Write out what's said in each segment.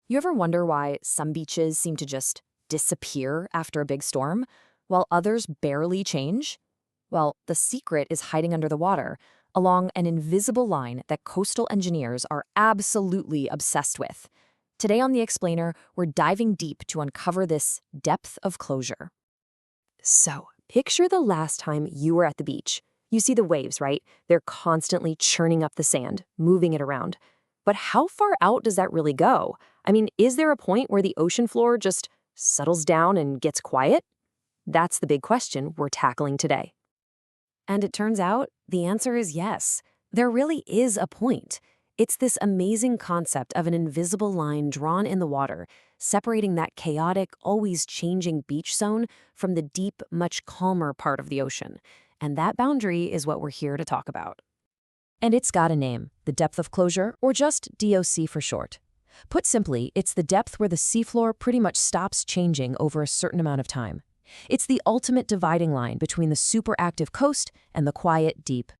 You ever wonder why some beaches seem to just disappear after a big storm, while others barely change? Well, the secret is hiding under the water, along an invisible line that coastal engineers are absolutely obsessed with. Today on The Explainer, we're diving deep to uncover this depth of closure. So, picture the last time you were at the beach. You see the waves, right? They're constantly churning up the sand, moving it around. But how far out does that really go? I mean, is there a point where the ocean floor just settles down and gets quiet? That's the big question we're tackling today. And it turns out the answer is yes. There really is a point. It's this amazing concept of an invisible line drawn in the water, separating that chaotic, always changing beach zone from the deep, much calmer part of the ocean. And that boundary is what we're here to talk about. And it's got a name, the depth of closure, or just DOC for short. Put simply, it's the depth where the seafloor pretty much stops changing over a certain amount of time. It's the ultimate dividing line between the superactive coast and the quiet deep.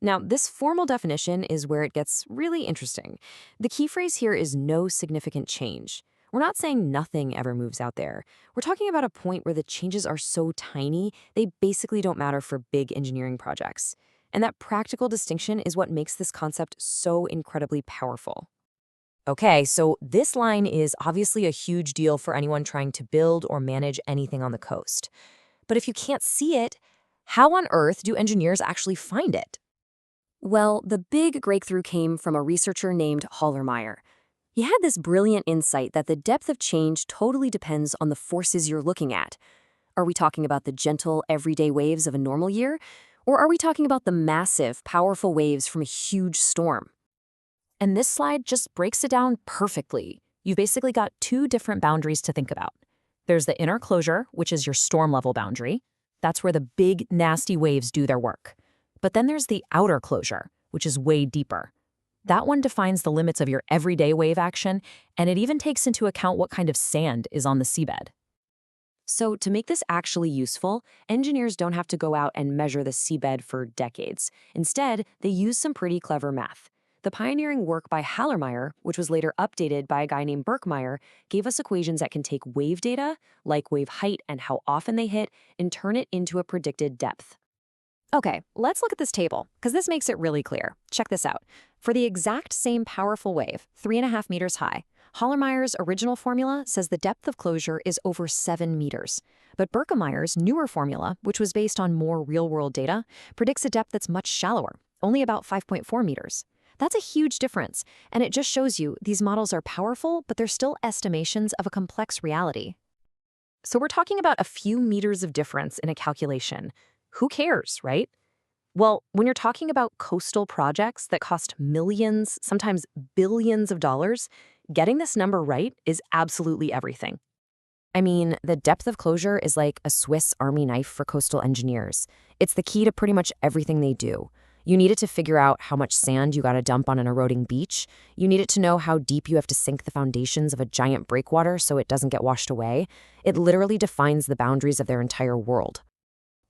Now, this formal definition is where it gets really interesting. The key phrase here is no significant change. We're not saying nothing ever moves out there. We're talking about a point where the changes are so tiny, they basically don't matter for big engineering projects. And that practical distinction is what makes this concept so incredibly powerful. Okay, so this line is obviously a huge deal for anyone trying to build or manage anything on the coast. But if you can't see it, how on earth do engineers actually find it? Well, the big breakthrough came from a researcher named Hallermeyer. He had this brilliant insight that the depth of change totally depends on the forces you're looking at. Are we talking about the gentle, everyday waves of a normal year? Or are we talking about the massive, powerful waves from a huge storm? And this slide just breaks it down perfectly. You've basically got two different boundaries to think about. There's the inner closure, which is your storm level boundary. That's where the big, nasty waves do their work. But then there's the outer closure, which is way deeper. That one defines the limits of your everyday wave action, and it even takes into account what kind of sand is on the seabed. So to make this actually useful, engineers don't have to go out and measure the seabed for decades. Instead, they use some pretty clever math. The pioneering work by Hallermeyer, which was later updated by a guy named Birkmeyer, gave us equations that can take wave data, like wave height and how often they hit, and turn it into a predicted depth. Okay, let's look at this table, because this makes it really clear. Check this out. For the exact same powerful wave, 3.5 meters high, Hallermeyer's original formula says the depth of closure is over 7 meters. But Birkmeyer's newer formula, which was based on more real-world data, predicts a depth that's much shallower, only about 5.4 meters. That's a huge difference, and it just shows you these models are powerful, but they're still estimations of a complex reality. So we're talking about a few meters of difference in a calculation. Who cares, right? Well, when you're talking about coastal projects that cost millions, sometimes billions of dollars, getting this number right is absolutely everything. I mean, the depth of closure is like a Swiss Army knife for coastal engineers. It's the key to pretty much everything they do. You need it to figure out how much sand you gotta dump on an eroding beach. You need it to know how deep you have to sink the foundations of a giant breakwater so it doesn't get washed away. It literally defines the boundaries of their entire world.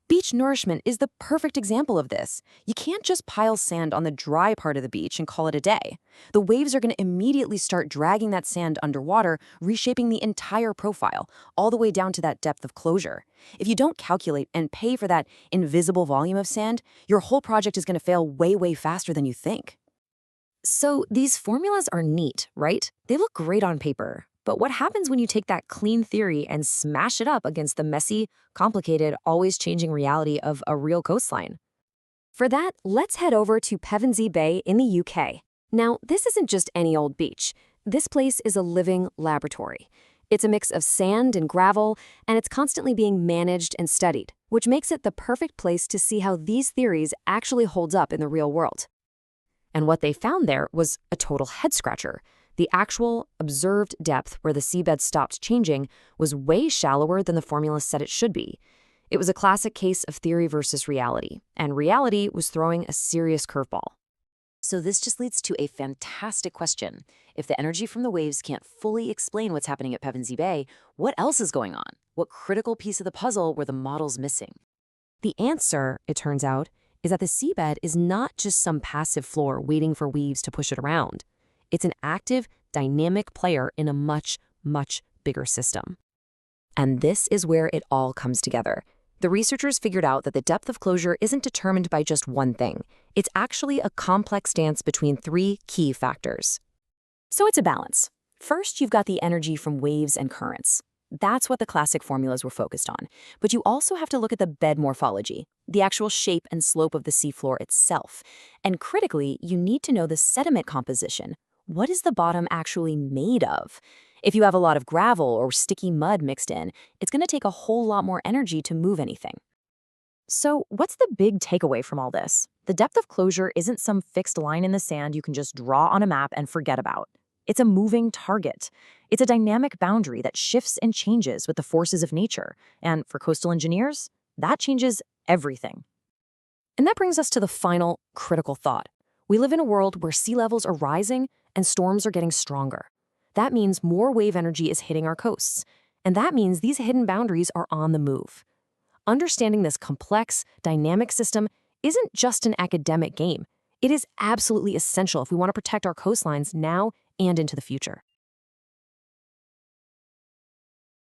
Beach nourishment is the perfect example of this. You can't just pile sand on the dry part of the beach and call it a day. The waves are going to immediately start dragging that sand underwater, reshaping the entire profile, all the way down to that depth of closure. If you don't calculate and pay for that invisible volume of sand, your whole project is going to fail way, way faster than you think. So these formulas are neat, right? They look great on paper. But what happens when you take that clean theory and smash it up against the messy, complicated, always changing reality of a real coastline? For that, let's head over to Pevensey Bay in the UK. Now, this isn't just any old beach. This place is a living laboratory. It's a mix of sand and gravel, and it's constantly being managed and studied, which makes it the perfect place to see how these theories actually holds up in the real world. And what they found there was a total head-scratcher. The actual observed depth where the seabed stopped changing was way shallower than the formula said it should be. It was a classic case of theory versus reality, and reality was throwing a serious curveball. So this just leads to a fantastic question. If the energy from the waves can't fully explain what's happening at Pevensey Bay, what else is going on? What critical piece of the puzzle were the models missing? The answer, it turns out, is that the seabed is not just some passive floor waiting for waves to push it around. It's an active, dynamic player in a much, much bigger system. And this is where it all comes together. The researchers figured out that the depth of closure isn't determined by just one thing. It's actually a complex dance between three key factors. So it's a balance. First, you've got the energy from waves and currents. That's what the classic formulas were focused on. But you also have to look at the bed morphology, the actual shape and slope of the seafloor itself. And critically, you need to know the sediment composition. What is the bottom actually made of? If you have a lot of gravel or sticky mud mixed in, it's going to take a whole lot more energy to move anything. So what's the big takeaway from all this? The depth of closure isn't some fixed line in the sand you can just draw on a map and forget about. It's a moving target. It's a dynamic boundary that shifts and changes with the forces of nature. And for coastal engineers, that changes everything. And that brings us to the final critical thought. We live in a world where sea levels are rising and storms are getting stronger. That means more wave energy is hitting our coasts. And that means these hidden boundaries are on the move. Understanding this complex, dynamic system isn't just an academic game. It is absolutely essential if we want to protect our coastlines now and into the future.